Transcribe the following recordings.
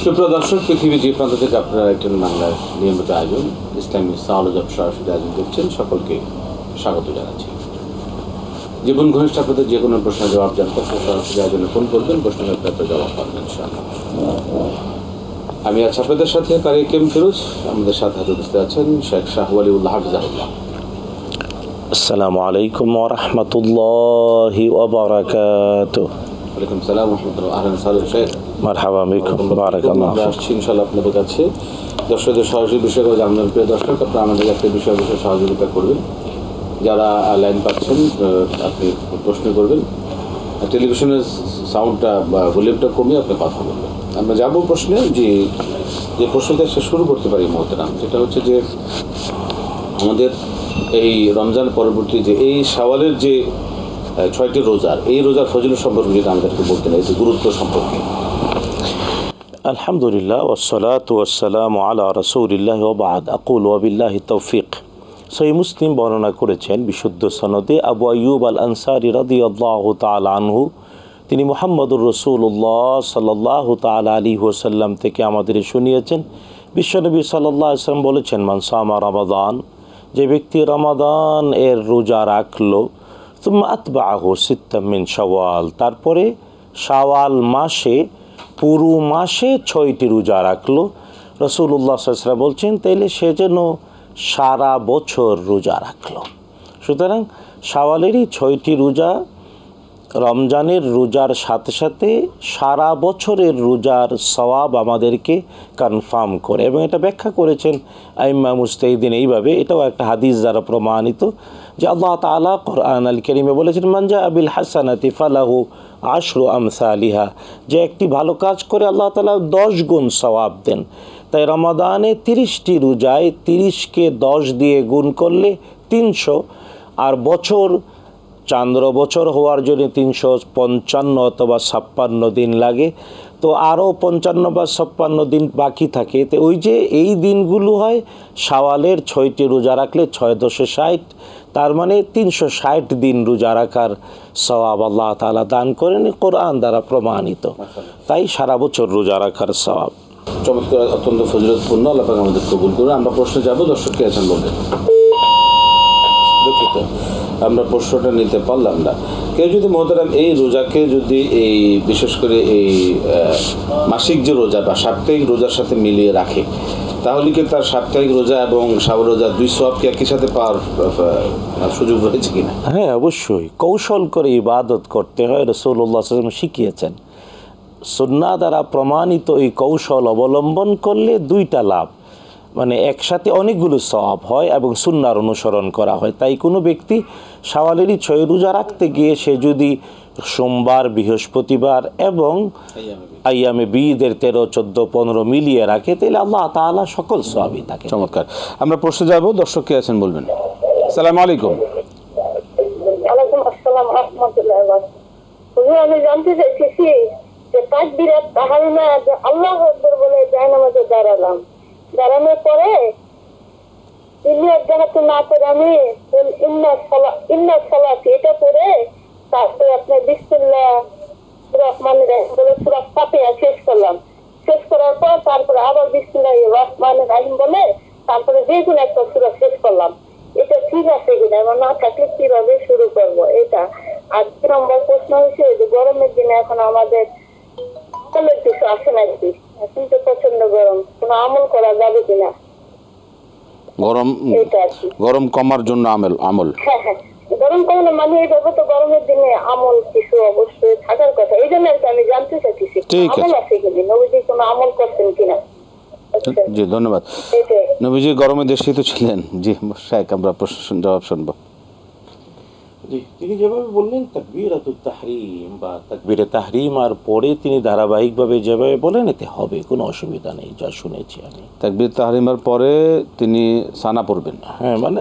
সুপ্রিয় দর্শক, পৃথিবীর যে প্রান্ত থেকে আপনারা একজন বাংলার নিয়মিত আয়োজন ইসলামী সাওয়াল-ও-জবাব সরাসরি আয়োজন করছেন, সকলকে স্বাগত জানাচ্ছি। জীবন ঘনিষ্ঠ আপনাদের যে কোনো প্রশ্নের জবাব জানতে সরাসরি আয়োজনে ফোন করবেন, প্রশ্নের আপনার জবাব পাবেন ইনশাআল্লাহ। আমি আছি আপনাদের সাথে তারিক এম ফিরোজ। আমাদের সাথে হাতে উপস্থিত আছেন শেখ শাহ ওয়ালিউল্লাহ হাফিজাহুল্লাহ। আসসালামু আলাইকুম ওয়া রাহমাতুল্লাহি ওয়া বারাকাতুহু। ওয়ালাইকুম সালাম ওয়া রাহমাতুল্লাহ। আহলান সালাম শেখ, মারহাবা বিকুম, বারাকাল্লাহ। আমরা আসছি ইনশাআল্লাহ আপনাদের কাছে দর্শকদের সরাসরি বিষয়গুলো জানানোর। প্রিয় দর্শক, আপনারা আমাদের একটা বিষয় সহযোগিতা করবেন। যারা লাইন পাচ্ছেন আপনি প্রশ্ন করবেন, টেলিভিশনের সাউন্ডটা বা ভলিউমটা কমিয়ে আপনি কথা বলবেন। আমরা যাবো প্রশ্নে, যে প্রশ্নটা সে শুরু করতে পারি মোহতারাম, সেটা হচ্ছে যে আমাদের এই রমজান পরবর্তী যে এই শাওয়ালের যে 6টি রোজার, এই রোজার ফজিলত সম্পর্কে যদি আমাদেরকে বলতে নাই, গুরুত্ব সম্পর্কে। আলহামদুলিল্লাহ ওয়াসসালাতু ওয়াসসালামু আলা রাসূলিল্লাহি ওয়া বা'দ। আকুলু ওয়া বিল্লাহি তাওফীক। সহিহ মুসলিম বর্ণনা করেছেন বিশুদ্ধ সনদে আবু আইয়ুব আল আনসারী রাদিয়াল্লাহু তাআলা আনহু, তিনি মুহাম্মদুর রাসূলুল্লাহ সাল্লাল্লাহু তাআলা আলাইহি ওয়াসাল্লাম থেকে আমাদের শুনিয়েছেন, বিশ্বনবী সাল্লাল্লাহু আলাইহি ওয়াসাল্লাম বলেছেন, মান সামা রমাদান, যে ব্যক্তি রমাদান এর রোজা রাখলো, সুম্মা আতবাআহু সিত্তাম মিন শাওয়াল, তারপরে শাওয়াল মাসে পুরো মাসে 6টি রোজা রাখলো, রাসূলুল্লাহ সাল্লাল্লাহু আলাইহি ওয়াসাল্লাম বলছেন তাইলে সে যেন সারা বছর রোজা রাখলো। সুতরাং শাওয়ালেরই 6টি রোজা রমজানের রোজার সাথে সাথে সারা বছরের রোজার সওয়াব আমাদেরকে কনফার্ম করে, এবং এটা ব্যাখ্যা করেছেন আইম্মা মুজতাহিদিন এইভাবে। এটাও একটা হাদিস দ্বারা প্রমাণিত যে আল্লাহ তাআলা কোরআন আল কারীমে বলেছেন, মান জাআ বিল হাসানাতি ফালাহু আশরু আমসালিহা, যে একটি ভালো কাজ করে আল্লাহ তাআলা 10 গুণ সওয়াব দেন। তাই রমাদানে 30টি রোজায় 30কে 10 দিয়ে গুণ করলে 300, আর বছর চান্দ্র বছর হওয়ার জন্য 355 অথবা 56 দিন লাগে, তো আরও 55 বা 56 দিন বাকি থাকে। তো ওই যে এই দিনগুলো হয় শাওয়ালের 6টি রোজা রাখলে 6×10=60, তার মানে 360 দিন রোজা রাখার সওয়াব আল্লাহ তাআলা দান করেন, কোরআন দ্বারা প্রমাণিত। তাই সারা বছর রোজা রাখার সওয়াব। চমৎকার, অত্যন্ত ফজিলতপূর্ণ। আল্লাহ পাক আমাদের কবুল করুন। আমরা প্রশ্নে যাব। দর্শককে আছেন বলবেন। দুঃখিত, আমরা প্রশ্নটা নিতে পারলাম না। কেউ যদি মোহতারাম এই রোজাকে যদি এই বিশেষ করে এই মাসিক যে রোজা বা সাপ্তাহিক রোজার সাথে মিলিয়ে রাখে, তাহলে কি তার সাপ্তাহিক রোজা এবং শাওয়াল রোজা 2 সওয়াবকে একই সাথে পাওয়ার সুযোগ রয়েছে কিনা? হ্যাঁ, অবশ্যই। কৌশল করে ইবাদত করতে হয়, রাসূলুল্লাহ সাল্লাল্লাহু আলাইহি ওয়াসাল্লাম শিখিয়েছেন। সুন্নাহ দ্বারা প্রমাণিত এই কৌশল অবলম্বন করলে 2টা লাভ, মানে একসাথে অনেকগুলো সওয়াব হয় এবং সুন্নাহর অনুসরণ করা হয়। তাই কোনো ব্যক্তি শাওয়ালেরই 6 রোজা রাখতে গিয়ে সে যদি সোমবার, বৃহস্পতিবার এবং আইয়ামে বীদের 13, 14, 15 মিলিয়ে রাখে, তাহলে আল্লাহ তাআলা সকল সওয়াবই থাকে। চমৎকার। আমরা প্রশ্নে যাব। দর্শককে আছেন বলবেন। আসসালামু আলাইকুম। ওয়ালাইকুম আসসালাম ওয়া রাহমাতুল্লাহি ওয়া বারাকাতুহু। আমি জানতে চাইছি যে তাকবীরাত তাহরিমা যে আল্লাহু আকবার বলে জায়নামাজে দাঁড়ালাম, দাঁড়ানোর পরে ইন্নিয়াত জাহাতু না করে আমি ইন্না সালাতি এটা পড়ে তারপরে আপনার বিসমিল্লাহির রহমানির রহিম বলে সূরা ফাতিহা শেষ করলাম। শেষ করার পর তারপরে আবার বিসমিল্লাহির রহমানির রহিম বলে তারপরে যে কোনো একটা সূরা শেষ করলাম। এটা ঠিক আছে কিনা, আমার না থাকলে কিভাবে শুরু করবো এটা। আর 2 নম্বর প্রশ্ন হচ্ছে যে গরমের দিনে এখন আমাদের কিছু আসে নাকি, এখন তো প্রচন্ড গরম, কোনো আমল করা যাবে কিনা? গরম কমার জন্য আমল। হ্যাঁ, গরম কমানো মানে এইভাবে তো গরমের দিনে আমল কিছু অবশ্যই থাকার কথা। এই জন্য আর কি আমি জানতে চাইছি আমল আছে কিনা, নবীজি কোনো আমল করছেন কিনা। জি, ধন্যবাদ। নবীজি গরমে দেশে তো ছিলেন। জি শেখ, আমরা প্রশ্ন জবাব শুনবো। জি, তিনি যেভাবে বললেন তাকবীরাতুত তাহরিম বা তাকবীরে তাহরিম, আর পরে তিনি ধারাবাহিকভাবে যেভাবে বলেন এতে হবে, কোনো অসুবিধা নেই, যা শুনেছি আমি। তাকবীর তাহরিমের পরে তিনি সানা পড়বেন। হ্যাঁ, মানে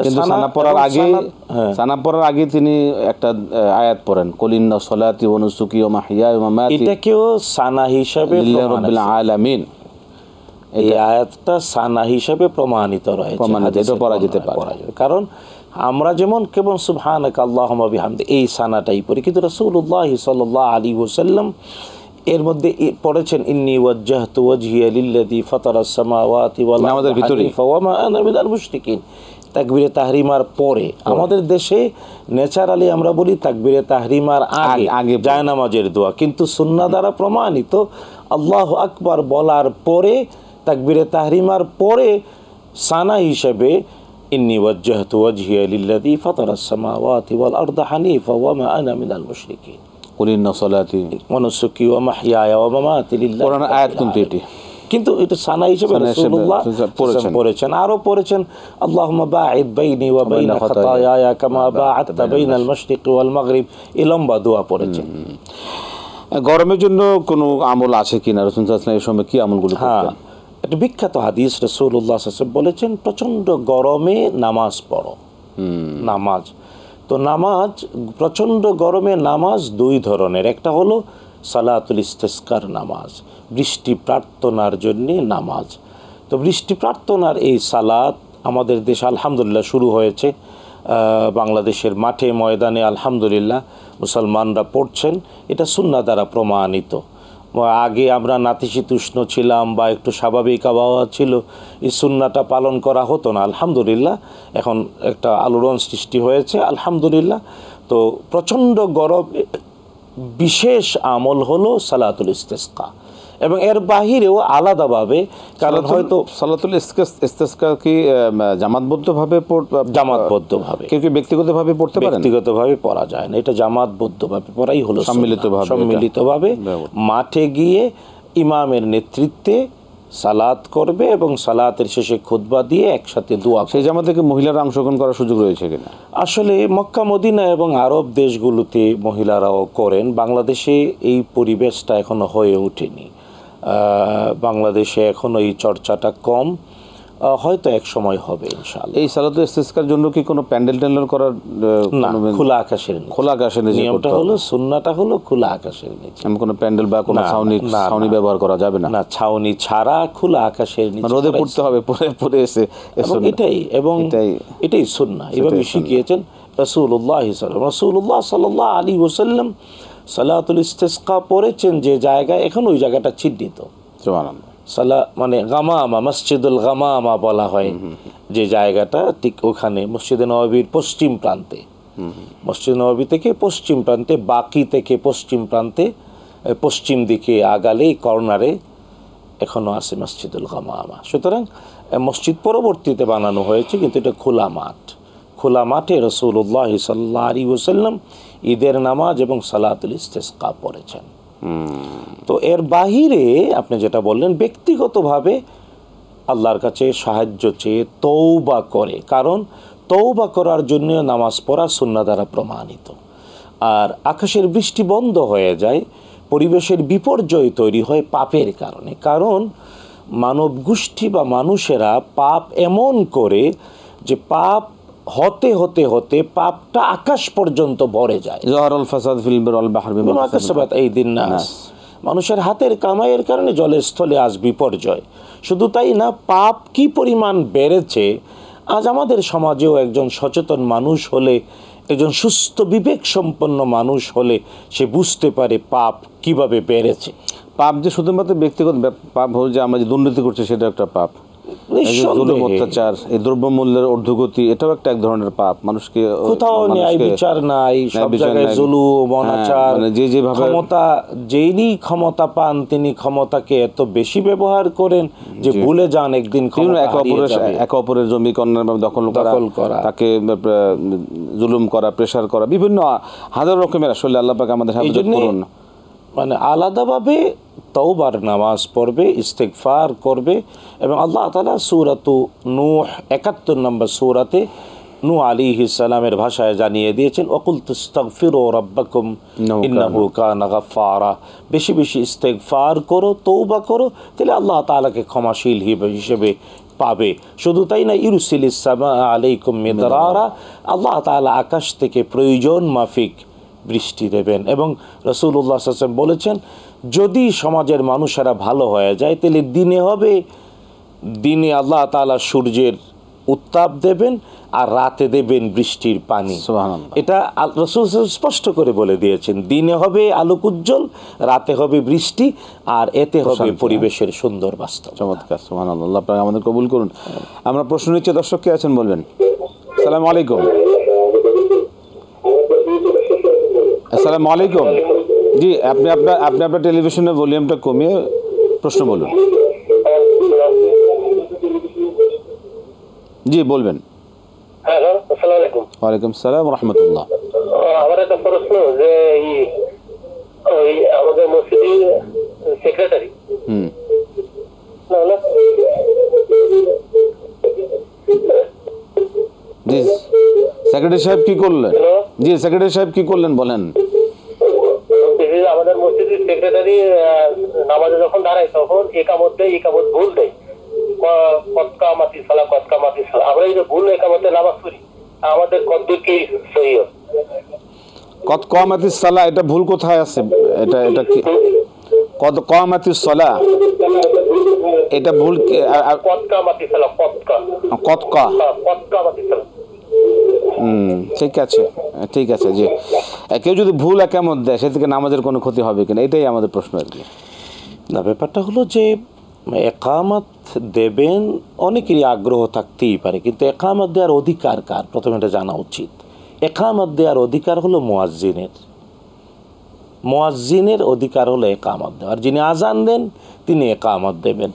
সানা পড়ার আগে তিনি একটা আয়াত পড়েন, কুল ইন্না সলাতি ওয়া নুসুকি ওয়া মাহইয়ায়া ওয়া মামাতি এটাকেও সানা হিসাবে লিল্লাহি রাব্বিল আলামিন। এই আয়াতটা সানা হিসাবে প্রমাণিত রয়েছে, এটা পড়া যেতে পারে। কারণ আমরা যেমন কেবল সুবহানাকা আল্লাহুম্মা বিহামদি এই সানাটাই পড়ি, কিন্তু রাসূলুল্লাহ সাল্লাল্লাহু আলাইহি ওয়াসাল্লাম এর মধ্যে পড়েছেন ইন্নী ওয়াজ্জাহতু ওয়াজহিয়া লিল্লাযী ফাতারাস সামাওয়াতি ওয়াল আরদা আমাদের ভিতরেই ওয়া মা আনা মিনাল মুশরিকিন। তাকবীরে তাহরিমার পরে, আমাদের দেশে ন্যাচারালি আমরা বলি তাকবীরে তাহরিমার আগে জায়নামাজের দোয়া, কিন্তু সুন্নাহ দ্বারা প্রমাণিত আল্লাহু আকবার বলার পরে, তাকবীরে তাহরিমার পরে সানা হিসেবে ইন্নী ওয়াজ্জাহতু ওয়াজহিয়া লিল্লাযী ফাতারাস সামাওয়াতি ওয়াল আরদা হানিফা ওয়া মা আনা মিনাল মুশরিকিন কুল ইন্না সলাতি ওয়া নুসুকি ওয়া মাহইয়ায়া ওয়া মামাতি লিল্লাহি। কোরআন আয়াত কিন্তু এটি, কিন্তু এটা সানা হিসেবে রাসূলুল্লাহ পড়েছেন। আরো পড়েছেন আল্লাহুম্মা বাঈদ বাইনি ওয়া বাইনা খাতায়ায়া কামা বা'আদতা বাইনাল মাশরিকি ওয়াল মাগরিব। এই লম্বা দোয়া পড়েছেন। গরমের জন্য কোনো আমল আছে কিনা? রাসূল সাল্লাল্লাহু আলাইহি ওয়াসাল্লাম এই সময় কি আমলগুলো করতেন? একটা বিখ্যাত হাদিস, রাসূলুল্লাহ সাল্লাল্লাহু আলাইহি ওয়াসাল্লাম বলেছেন প্রচন্ড গরমে নামাজ পড়ো। নামাজ তো নামাজ প্রচণ্ড গরমে নামাজ দুই ধরনের, একটা হলো সালাতুল ইস্তিসকার নামাজ, বৃষ্টি প্রার্থনার জন্য নামাজ। তো বৃষ্টি প্রার্থনার এই সালাত আমাদের দেশে আলহামদুলিল্লাহ শুরু হয়েছে, বাংলাদেশের মাঠে ময়দানে আলহামদুলিল্লাহ মুসলমানরা পড়ছেন, এটা সুন্নাহ দ্বারা প্রমাণিত। আগে আমরা নাতিশীতোষ্ণ ছিলাম বা একটু স্বাভাবিক আবহাওয়া ছিল, এই সুন্নাহটা পালন করা হতো না। আলহামদুলিল্লাহ এখন একটা আলোড়ন সৃষ্টি হয়েছে আলহামদুলিল্লাহ। তো প্রচণ্ড গরম বিশেষ আমল হলো সালাতুল ইস্তিসকা, এবং এর বাহিরেও আলাদাভাবে, কারণ হয়তো সালাতুল ইস্তিসকা কি জামাতবদ্ধভাবে জামাতবদ্ধভাবে, কেউ কি ব্যক্তিগতভাবে পড়তে পারেন? ব্যক্তিগতভাবে পড়া যায় না, এটা জামাতবদ্ধভাবে পড়াই হলো সম্মিলিতভাবে মাঠে গিয়ে ইমামের নেতৃত্বে সালাত করবে এবং সালাতের শেষে খুতবা দিয়ে একসাথে দোয়া। সেই জামাতে কি মহিলারা অংশগ্রহণ করার সুযোগ রয়েছে কিনা? আসলে মক্কা মদিনা এবং আরব দেশগুলোতে মহিলারাও করেন, বাংলাদেশে এই পরিবেশটা এখনো হয়ে ওঠেনি। বাংলাদেশে এখনো এই চর্চাটা কম, হয়তো এক সময় হবে ইনশাআল্লাহ। এই সালাতুল ইস্তিসকার জন্য কি কোনো প্যান্ডেল ট্যান্ডেল করার না, খোলা আকাশের নিচে নিয়মটা হলো, সুন্নাহটা হলো খোলা আকাশের নিচে। কোনো প্যান্ডেল বা কোনো ছাউনি ব্যবহার করা যাবে না? না, ছাউনি ছাড়া খোলা আকাশের নিচে রোদে পড়তে হবে, পরে এসে এটাই সুন্নাহ। এভাবে শিখিয়েছেন রাসূলুল্লাহ সাল্লাল্লাহু আলাইহি ওয়াসাল্লাম। সালাতুল ইস্তিসকা পড়েছেন যে জায়গায়, এখন ওই জায়গাটা চিহ্নিত, মানে গামামা, মসজিদুল গামামা বলা হয় যে জায়গাটা, ঠিক ওখানে মসজিদে নববীর পশ্চিম প্রান্তে, মসজিদ নববী থেকে পশ্চিম প্রান্তে, বাকি থেকে পশ্চিম প্রান্তে, পশ্চিম দিকে আগালে কর্নারে এখনো আছে মসজিদুল গামামা। সুতরাং মসজিদ পরবর্তীতে বানানো হয়েছে, কিন্তু এটা খোলা মাঠ। খোলা মাঠে রাসূলুল্লাহ সাল্লাল্লাহু আলাইহি ওয়াসাল্লাম ঈদের নামাজ এবং সালাতুল ইস্তিসকা পড়েছেন। তো এর বাহিরে আপনি যেটা বললেন, ব্যক্তিগতভাবে আল্লাহর কাছে সাহায্য চেয়ে তওবা করে, কারণ তওবা করার জন্য নামাজ পড়া সুন্নাহ দ্বারা প্রমাণিত। আর আকাশের বৃষ্টি বন্ধ হয়ে যায়, পরিবেশের বিপর্যয় তৈরি হয় পাপের কারণে, কারণ মানব গোষ্ঠী বা মানুষেরা পাপ এমন করে যে পাপ হতে হতে হতে পাপটা আকাশ পর্যন্ত ভরে যায়। মানুষের হাতের কামাইয়ের কারণে জলের স্থলে আজ বিপর্যয়। শুধু তাই না, পাপ কি পরিমাণ বেড়েছে, আজ আমাদের সমাজেও একজন সচেতন মানুষ হলে, একজন সুস্থ বিবেক সম্পন্ন মানুষ হলে সে বুঝতে পারে পাপ কিভাবে বেড়েছে। পাপ যে শুধুমাত্র ব্যক্তিগত পাপ হল, যে আমরা যে দুর্নীতি করছি সেটা একটা পাপ, অত্যাচার, এই দ্রব্যমূল্যের ঊর্ধ্বগতি, এটাও একটা এক ধরনের পাপ। মানুষকে কোথাও ন্যায় বিচার নাই, সব জায়গায় জুলুম, অনাচার, যে যেভাবে ক্ষমতা, যেইনি ক্ষমতা পান তিনি ক্ষমতাকে এত বেশি ব্যবহার করেন যে ভুলে যান একদিন একে অপরের জমি দখল করা, তাকে জুলুম করা, প্রেসার করা, বিভিন্ন হাজার রকমের। আসলে আল্লাহ পাক আমাদের হেফাজত করুন। মানে আলাদাভাবে তওবার নামাজ পড়বে, ইস্তিগফার করবে, এবং আল্লাহ তাআলা সূরাতু নূহ 71 নম্বর সূরাতে নূহ আলাইহিস সালামের ভাষায় জানিয়ে দিয়েছেন, ওয়াকুল তাস্তাগফিরু রাব্বাকুম ইন্নাহু কানা গাফফারা। বেশি বেশি ইস্তিগফার করো, তওবা করো, তাহলে আল্লাহ তাআলাকে ক্ষমাশীল হিসেবে পাবে। শুধু তাই না, ইউরসিলিস সামা আলাইকুম মিদরারা, আল্লাহ তাআলা আকাশ থেকে প্রয়োজন মাফিক বৃষ্টি দেবেন। এবং রাসূলুল্লাহ সাল্লাল্লাহু আলাইহি ওয়াসাল্লাম বলেছেন, যদি সমাজের মানুষেরা ভালো হয়ে যায় তাহলে দিনে আল্লাহ তাআলা সূর্যের উত্তাপ দেবেন আর রাতে দেবেন বৃষ্টির পানি। সুবহানাল্লাহ। এটা রাসূল স্পষ্ট করে বলে দিয়েছেন, দিনে হবে আলোক উজ্জ্বল, রাতে হবে বৃষ্টি, আর এতে হবে পরিবেশের সুন্দর বাস্তব। চমৎকার, সুবহানাল্লাহ। আল্লাহ পাক আমাদের কবুল করুন। আমরা প্রশ্ন নিচ্ছি, দর্শক কে আছেন বলবেন। আসসালামু আলাইকুম। আসসালামু আলাইকুম। জি, আপনি আপনার টেলিভিশনের ভলিউমটা কমিয়ে প্রশ্ন বলুন। জি বলবেন। হ্যালো, আসসালামু আলাইকুম। ওয়ালাইকুম সালাম রহমতুল্লাহ। আমার একটা প্রশ্ন যে ওই আমাদের মসজিদের সেক্রেটারি জি, সেক্রেটারি সাহেব কি করলেন? জি, সেক্রেটারি সাহেব কি করলেন বলেন। আমাদের মসজিদের সেক্রেটারি নামাজে যখন দাঁড়ায় তখন একামত ভুল দেয়, কতকা মাতি সালা। আমরা এই যে ভুল একামতে নামাজ পড়ি, আমাদের কতদূর কি সহি? কত কামাতিস সালাহ, এটা ভুল কোথায় আছে? এটা কি কত কামাতিস সালাহ, এটা ভুল কতকা মাতি সালা, কতকা। কতকা মাতি সালা। ঠিক আছে জি। কেউ যদি ভুল একামত দেয় সে থেকে নামাজের কোনো ক্ষতি হবে কিনা, এটাই আমাদের প্রশ্ন আর কি। না, ব্যাপারটা হলো যে একামত দেবেন, অনেকেরই আগ্রহ থাকতেই পারে, কিন্তু একামত দেওয়ার অধিকার কার প্রথমে এটা জানা উচিত। একামত দেওয়ার অধিকার হলো মুয়াজ্জিনের অধিকার হলো একামত দেওয়ার। যিনি আজান দেন তিনি একামত দেবেন।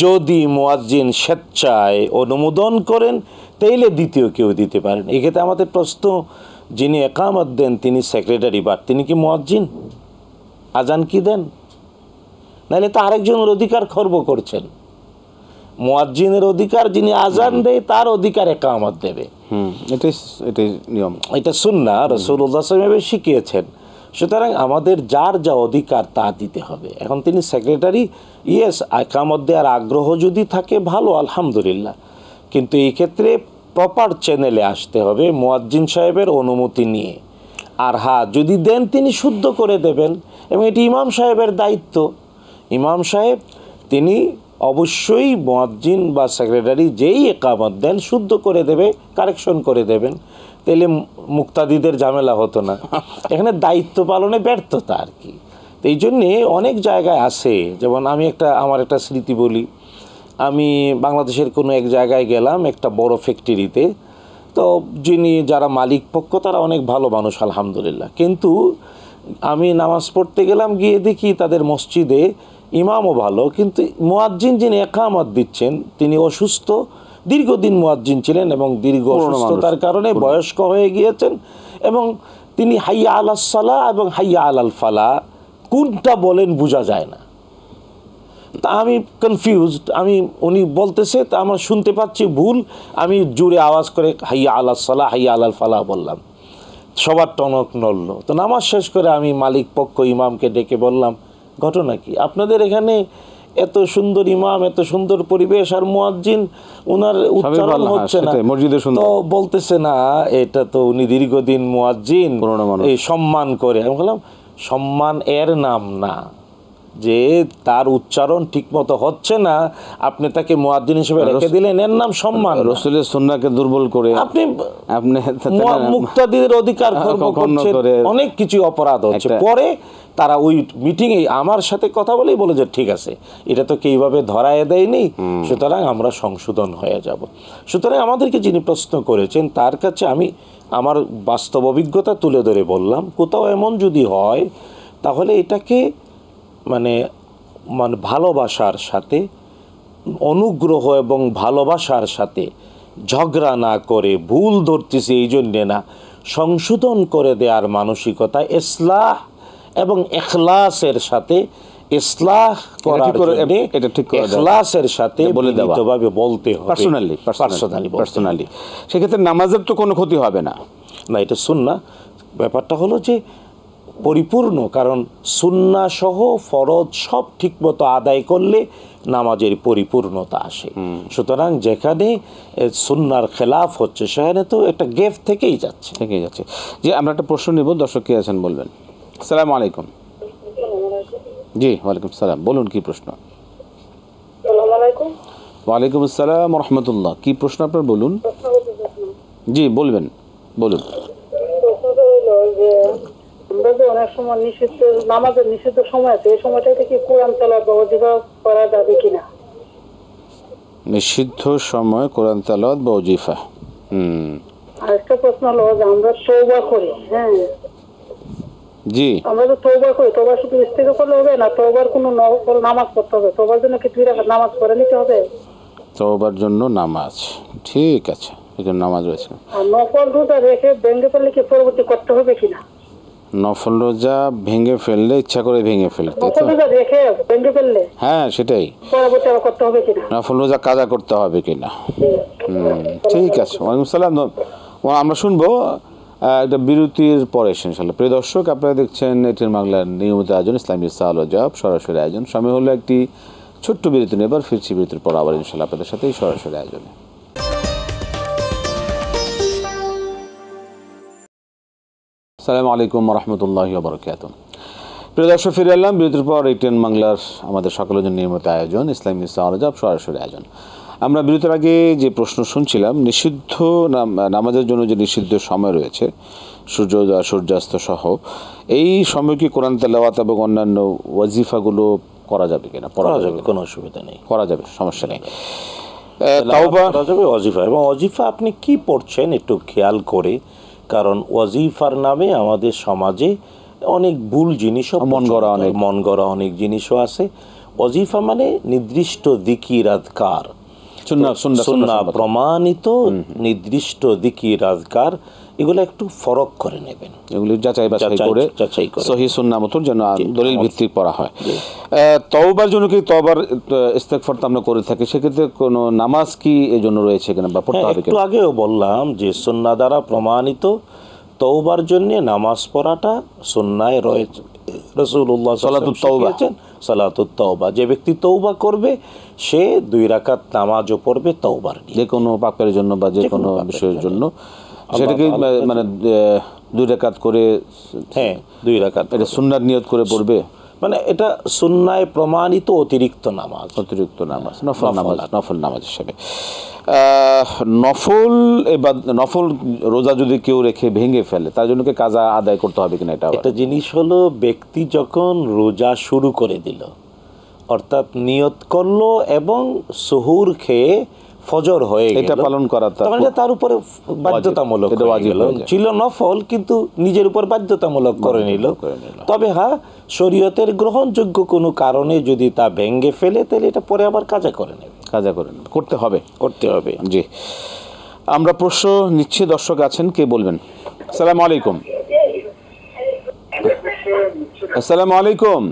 যদি মুয়াজ্জিন স্বেচ্ছায় অনুমোদন করেন তাইলে দ্বিতীয় কেউ দিতে পারেন। এক্ষেত্রে আমাদের প্রশ্ন, যিনি একামত দেন তিনি সেক্রেটারি, বাট তিনি কি মুয়াজ্জিন? আজান কি দেন? নাহলে তো আরেকজনের অধিকার খর্ব করছেন। মুয়াজ্জিনের অধিকার, যিনি আজান দেয় তার অধিকার একামত দেবে। এটাই নিয়ম, এটা সুন্নাহ, রাসূলুল্লাহ সাল্লাল্লাহু আলাইহি ওয়াসাল্লাম শিখিয়েছেন। সুতরাং আমাদের যার যা অধিকার তা দিতে হবে। এখন তিনি সেক্রেটারি, ইয়েস, একামত দেওয়ার আগ্রহ যদি থাকে ভালো, আলহামদুলিল্লাহ, কিন্তু এই ক্ষেত্রে প্রপার চ্যানেলে আসতে হবে মুয়াজ্জিন সাহেবের অনুমতি নিয়ে। আর হ্যাঁ, যদি দেন তিনি শুদ্ধ করে দেবেন, এবং এটি ইমাম সাহেবের দায়িত্ব। ইমাম সাহেব তিনি অবশ্যই মুয়াজ্জিন বা সেক্রেটারি যেই একামত দেন শুদ্ধ করে দেবে, কারেকশন করে দেবেন, তাহলে মুক্তাদিদের ঝামেলা হতো না। এখানে দায়িত্ব পালনে ব্যর্থতা আর কি। তো এই জন্যে অনেক জায়গায় আছে, যেমন আমি আমার একটা স্মৃতি বলি। আমি বাংলাদেশের কোনো এক জায়গায় গেলাম, একটা বড় ফ্যাক্টরিতে। তো যারা মালিক পক্ষ তারা অনেক ভালো মানুষ, আলহামদুলিল্লাহ, কিন্তু আমি নামাজ পড়তে গেলাম, গিয়ে দেখি তাদের মসজিদে ইমামও ভালো, কিন্তু মুয়াজ্জিন যিনি একামত দিচ্ছেন তিনি অসুস্থ, দীর্ঘদিন মুয়াজ্জিন ছিলেন এবং দীর্ঘ অসুস্থতার কারণে বয়স্ক হয়ে গিয়েছেন, এবং তিনি হাইয়া আলাস সালাহ এবং হাইয়া আলাল ফালাহ কোনটা বলেন বোঝা যায় না। তা আমি কনফিউজড, উনি বলতেছে, তা আমার শুনতে পাচ্ছি ভুল, আমি জোরে আওয়াজ করে হাইয়া আলাস সালাহ হাইয়া আলাল ফালাহ বললাম, সবার টনক নড়ল। তো নামাজ শেষ করে আমি মালিক পক্ষ ইমামকে ডেকে বললাম, ঘটনা কি? আপনাদের এখানে এত সুন্দর ইমাম, এত সুন্দর পরিবেশ, আর মুয়াজ্জিন ওনার উচ্চারণ হচ্ছে না। তো বলতেছে, না, এটা তো উনি দীর্ঘদিন মুয়াজ্জিন, এই সম্মান করে। আমি বললাম, সম্মান এর নাম না, যে তার উচ্চারণ ঠিকমতো হচ্ছে না আপনি তাকে মুয়াজ্জিন হিসেবে রেখে দিলেন, এর নাম সম্মান। রাসূলের সুন্নাহকে দুর্বল করে আপনি মুক্তাদিদের অধিকার খর্ব করছেন, অনেক কিছু অপরাধ হচ্ছে। পরে তারা ওই মিটিংয়ে আমার সাথে কথা বলেই বলে যে ঠিক আছে, এটা তো এইভাবে ধরায় দেয়নি, সুতরাং আমরা সংশোধন হয়ে যাব। সুতরাং আমাদেরকে যিনি প্রশ্ন করেছেন তার কাছে আমি আমার বাস্তব অভিজ্ঞতা তুলে ধরে বললাম, কোথাও এমন যদি হয় তাহলে এটাকে মানে ভালোবাসার সাথে, অনুগ্রহ এবং ভালোবাসার সাথে, ঝগড়া না করে, ভুল ধরতেছি এই জন্যে না, সংশোধন করে দেওয়ার মানসিকতা, ইসলাহ এবং ইখলাসের সাথে, ইসলাহ করার জন্য ইখলাসের সাথে বিনীতভাবে বলতে হবে, পার্সোনালি। সেক্ষেত্রে নামাজের তো কোনো ক্ষতি হবে না। না, এটা সুন্নাহ। ব্যাপারটা হলো যে পরিপূর্ণ, কারণ সুন্নাহ সহ ফরজ সব ঠিকমতো আদায় করলে নামাজের পরিপূর্ণতা আসে। সুতরাং যেখানে সুন্নাহর খেলাফ হচ্ছে সেখানে তো একটা গ্যাপ থেকেই যাচ্ছে। যে আমরা একটা প্রশ্ন নিব, দর্শক কে আছেন বলবেন। আসসালামু আলাইকুম। জি, ওয়ালাইকুম সালাম, বলুন কি প্রশ্ন? ওয়ালাইকুম আসসালাম রহমতুল্লাহ। কি প্রশ্ন আপনার, বলুন। জি বলবেন, বলুন। প্রশ্নটা হলো যে আমরা যে অনেক সময় নিষিদ্ধ নামাজের নিষিদ্ধ সময় আছে, এই সময়টাতে কি কোরআন তেলাওয়াত বা ওয়াজিফা করা যাবে কিনা? নিষিদ্ধ সময় কোরআন তেলাওয়াত বা ওজিফা। আরেকটা প্রশ্ন হলো যে আমরা তওবা করি, হ্যাঁ জি, আমরা তো তওবা করি, তওবা শুধু ইস্তেগফার করলে হবে না, তওবার কোনো নফল নামাজ পড়তে হবে? তওবার জন্য কি 2 রাকাত নামাজ পড়ে নিতে হবে? তওবার জন্য নামাজ, ঠিক আছে, এখানে নামাজ রয়েছে। আর নফল রোজা রেখে ভেঙে ফেললে কি পরবর্তী করতে হবে কিনা? নফল রোজা ভেঙে ফেললে, ইচ্ছা করে ভেঙে ফেললে, তাই তো? নফল রোজা রেখে ভেঙে ফেললে হ্যাঁ সেটাই, পরবর্তী আবার করতে হবে কিনা? নফল রোজা কাজা করতে হবে কিনা। ঠিক আছে, ওয়ালাইকুম সালাম। আমরা শুনবো একটা বিরতির পরে ইনশাআল্লাহ। প্রিয় দর্শক, আপনারা দেখছেন এটিএন বাংলার নিয়মিত আয়োজন ইসলামী সাওয়াল ও জবাব, সরাসরি আয়োজন। সময় হলো একটি ছোট্ট বিরতি নিয়ে, এবার ফিরছি বিরতির পর আবার ইনশাআল্লাহ আপনাদের সাথে এই সরাসরি আয়োজনে। আসসালামু আলাইকুম রহমতুল্লাহি ওয়া বারাকাতুহু। প্রিয় দর্শক, ফিরে এলাম বিরতির পর এটিএন বাংলার আমাদের সকলের জন্য নিয়মিত আয়োজন ইসলামী সাওয়াল ও জবাব, সরাসরি আয়োজন। আমরা বিরতির আগে যে প্রশ্ন শুনছিলাম, নিষিদ্ধ নামাজের জন্য যে নিষিদ্ধ সময় রয়েছে, সূর্যোদয় সূর্যাস্ত সহ, এই সময় কি কোরআন তেলাওয়াত এবং অন্যান্য ওয়াজিফাগুলো করা যাবে কিনা? করা যাবে, কোনো অসুবিধা নেই, করা যাবে, সমস্যা নেই। তাওবা করা যাবে। ওয়াজিফা, এবং ওয়াজিফা আপনি কি পড়ছেন একটু খেয়াল করে, কারণ ওয়াজিফার নামে আমাদের সমাজে অনেক ভুল জিনিসও, মন গড়া অনেক জিনিসও আছে। ওয়াজিফা মানে নির্দিষ্ট জিকির আযকার, সুন্নাহ প্রমাণিত নির্দিষ্ট জিকির আযকার, এগুলো একটু ফরক করে নেবেন, এগুলি যাচাই বাছাই করে সহিহ সুন্নাহ মতন যেন দলিল ভিত্তিক পড়া হয়। তওবার জন্য কি, তওবার ইস্তেগফার তো আমরা করে থাকি, সেক্ষেত্রে কোনো নামাজ কি এর জন্য রয়েছে কিনা বা পড়তে হবে কিনা? একটু আগেও বললাম যে সুন্নাহ দ্বারা প্রমাণিত তওবার জন্য নামাজ পড়াটা সুন্নায় রয়েছে। রাসূলুল্লাহ সালাতুত তওবা, যে ব্যক্তি তওবা করবে সে 2 রাকাত নামাজও পড়বে তওবার, যে কোনো পাপের জন্য বা যে কোনো বিষয়ের জন্য, সেটাকে মানে 2 রাকাত করে, হ্যাঁ 2 রাকাত, এটা সুন্নাত নিয়ত করে পড়বে, মানে এটা সুন্নায় প্রমাণিত অতিরিক্ত নামাজ, নফল নামাজ হিসেবে। নফল রোজা যদি কেউ রেখে ভেঙে ফেলে, তার জন্য কি কাজা আদায় করতে হবে কিনা? এটা জিনিস হলো, ব্যক্তি যখন রোজা শুরু করে দিল, অর্থাৎ নিয়ত করলো এবং সুহুর খেয়ে ফজর হয়ে গেল, এটা পালন করা তার উপরে বাধ্যতামূলক ছিল। নফল কিন্তু নিজের উপর বাধ্যতামূলক করে নিল। তবে হ্যাঁ, শরীয়তের গ্রহণযোগ্য কোনো কারণে যদি তা ভেঙে ফেলে, তাহলে এটা পরে আবার কাজা করে নেবে, করতে হবে। জি, আমরা প্রশ্ন নিচ্ছি, দর্শক আছেন, কে বলবেন? আসসালামু আলাইকুম। আসসালামু আলাইকুম।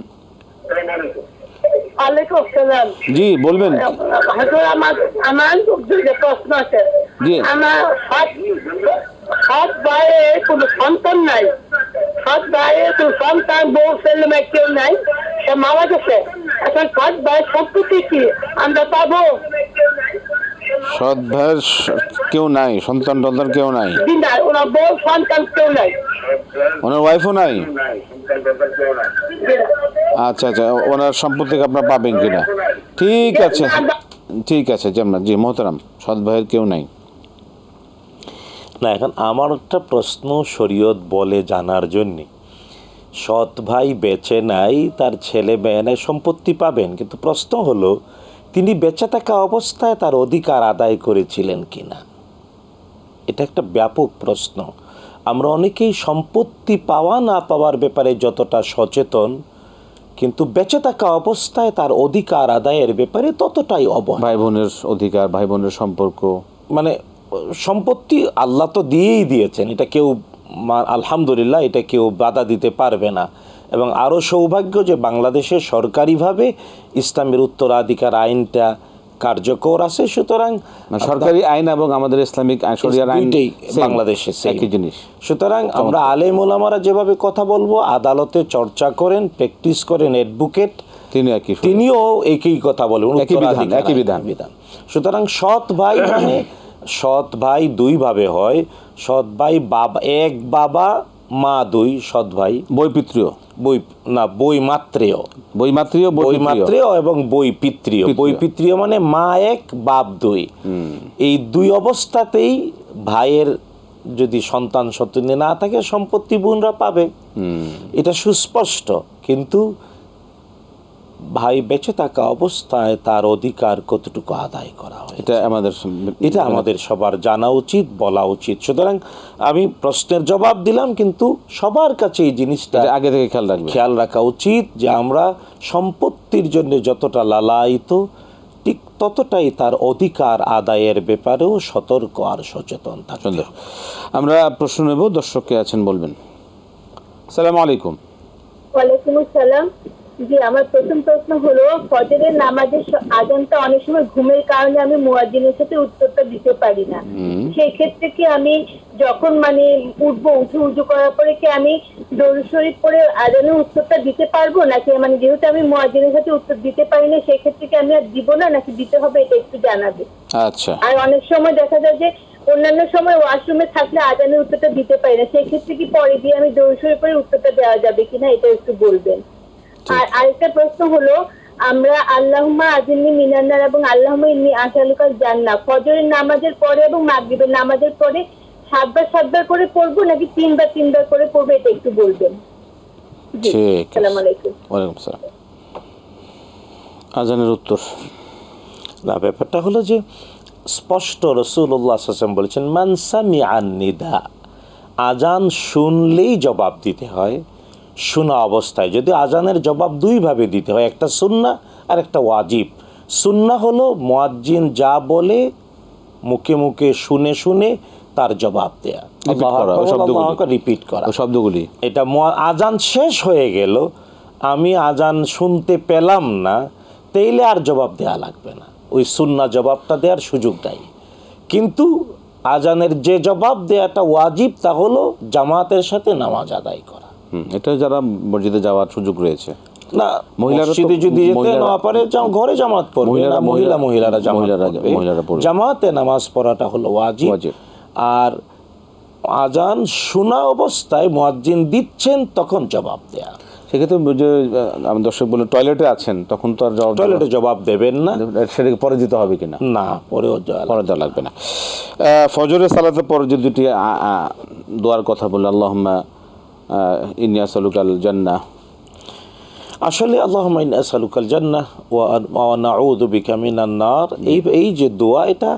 ওয়ালাইকুম আসসালাম। জি বলবেন। হুজুর, আমার দুটো প্রশ্ন আছে। আমার সাত ভাইয়ের কোনো সন্তান নাই, বউ ছেলে মেয়ে কেউ নাই, সে মারা গেছে। এখন 7 ভাইয়ের সম্পত্তি কি আমরা পাবো? সৎ ভাইয়ের কেউ নাই, সন্তান কেউ নাই, ওনার বউ সন্তান কেউ নাই, ওনার ওয়াইফও নাই। আচ্ছা, ওনার সম্পত্তি আপনার পাবেন কিনা? ঠিক আছে জান্নাত। জি মোহতারাম, সৎ ভাইয়ের কেউ নাই না। এখন আমার একটা প্রশ্ন শরীয়ত বলে জানার জন্যে, সৎ ভাই বেঁচে নাই, তার ছেলে মেয়ে নাই, সম্পত্তি পাবেন, কিন্তু প্রশ্ন হলো তিনি বেঁচে থাকা অবস্থায় তার অধিকার আদায় করেছিলেন কিনা। এটা একটা ব্যাপক প্রশ্ন। আমরা অনেকেই সম্পত্তি পাওয়া না পাওয়ার ব্যাপারে যতটা সচেতন, কিন্তু বেঁচে থাকা অবস্থায় তার অধিকার আদায়ের ব্যাপারে ততটাই অবহেলা। ভাই বোনের অধিকার, ভাই বোনের সম্পর্ক, মানে সম্পত্তি আল্লাহ তো দিয়েই দিয়েছেন, এটা কেউ আলহামদুলিল্লাহ এটা কেউ বাধা দিতে পারবে না। এবং আরও সৌভাগ্য যে বাংলাদেশে সরকারিভাবে ইসলামের উত্তরাধিকার আইনটা কার্যকর আছে, সুতরাং সরকারি আইন এবং আমাদের ইসলামিক শরিয়ার আইন বাংলাদেশে একই জিনিস। সুতরাং আমরা আলেম ওলামারা যেভাবে কথা বলবো, আদালতে চর্চা করেন, প্র্যাকটিস করেন অ্যাডভোকেট, তিনিও একই কথা বলবেন, একই বিধান। সুতরাং সৎ ভাই মানে সৎ ভাই 2 ভাবে হয়। সৎ ভাই এক বাবা মা 2 সৎ ভাই, বৈমাত্রেয়, বৈমাত্রেয় এবং বৈপিত্রীয়। বৈপিত্রীয় মানে মা এক বাপ দুই, এই দুই অবস্থাতেই ভাইয়ের যদি সন্তান সন্ততি না থাকে সম্পত্তি বোনরা পাবে, এটা সুস্পষ্ট। কিন্তু ভাই বেঁচে থাকা অবস্থায় তার অধিকার কতটুকু আদায় করা হয় এটা আমাদের সবার জানা উচিত, বলা উচিত। সুতরাং আমি প্রশ্নের জবাব দিলাম, কিন্তু সবার কাছে এই জিনিসটা আগে থেকে খেয়াল রাখা উচিত যে আমরা সম্পত্তির জন্য যতটা লালায়িত, ঠিক ততটাই তার অধিকার আদায়ের ব্যাপারেও সতর্ক আর সচেতন থাকতে হবে। আমরা প্রশ্ন নেব, দর্শককে আছেন বলবেন। আসসালামু আলাইকুম। ওয়ালাইকুম আসসালাম। জি, আমার প্রথম প্রশ্ন হলো, ফজরের নামাজের আজানটা অনেক সময় ঘুমের কারণে আমি মুয়াজ্জিনের সাথে উত্তরটা দিতে পারি না, সেই ক্ষেত্রে কি আমি যখন উঠবো, উজু করার পরে কি আমি দরুদ শরীফ পড়ে আজানের উত্তরটা দিতে পারবো, নাকি যেহেতু আমি মুয়াজ্জিনের সাথে উত্তর দিতে পারি না সেই ক্ষেত্রে কি আমি আর দিব না, নাকি দিতে হবে, এটা একটু জানাবে। আচ্ছা। আর অনেক সময় দেখা যায় যে অন্যান্য সময় ওয়াশরুমে থাকলে আজানের উত্তরটা দিতে পারি না, সেই ক্ষেত্রে কি পরে দিয়ে আমি দরুদ শরীফ পড়ে উত্তরটা দেওয়া যাবে কিনা, এটা একটু বলবেন। আর আরেকটা প্রশ্ন হলো, আমরা আল্লাহুম্মা আজিরনি মিনান নার এবং আল্লাহুম্মা ইন্নী আসআলুকাল জান্নাহ ফজরের নামাজের পরে এবং মাগরিবের নামাজের পরে 7 বার করে পড়বো, নাকি 3 বার করে পড়বো, এটা একটু বলবেন। ঠিক। আসসালামু আলাইকুম। ওয়ালাইকুম আসসালাম। আজানের উত্তর না, ব্যাপারটা হলো যে স্পষ্ট রাসূলুল্লাহ সাল্লাল্লাহু আলাইহি ওয়াসাল্লাম বলেছেন, মান সামিআন নিদা, আজান শুনলেই জবাব দিতে হয়। শোনা অবস্থায় যদি আজানের জবাব দুইভাবে দিতে হয়, একটা সুন্নাহ আর একটা ওয়াজিব। সুন্নাহ হলো মুয়াজ্জিন যা বলে মুখে মুখে শুনে শুনে তার জবাব দেয়া, রিপিট করা শব্দগুলি। এটা আজান শেষ হয়ে গেল, আমি আজান শুনতে পেলাম না, তাইলে আর জবাব দেয়া লাগবে না, ওই সুন্নাহ জবাবটা দেওয়ার সুযোগ নাই। কিন্তু আজানের যে জবাব দেয়াটা ওয়াজিব, তা হলো জামাতের সাথে নামাজ আদায় করা। এটা যারা মসজিদে যাওয়ার সুযোগ রয়েছে, না মসজিদে যদি যেতে না পারে ঘরে জামাত পড়বে, মহিলারা জামাতে নামাজ পড়াটা হলো ওয়াজিব। আর আজান শোনা অবস্থায় মুয়াজ্জিন দিচ্ছেন তখন জবাব দেয়া। সেক্ষেত্রে যে আমি দর্শক বলে টয়লেটে আছেন, তখন তো আর টয়লেটে জবাব দেবেন না, সেটাকে পরে দিতে হবে কিনা? না, পরে দেওয়া লাগবে না। ফজরের সালাতের পরে যে দুটি দোয়ার কথা বললে, আল্লাহুম্মা ইন্নী আসআলুকাল জান্নাহ, আসলে আল্লাহুম্মা ইন্নী আসআলুকাল জান্নাহ ওয়া নাউযু বিকা মিনান নার, এই যে দোয়া, এটা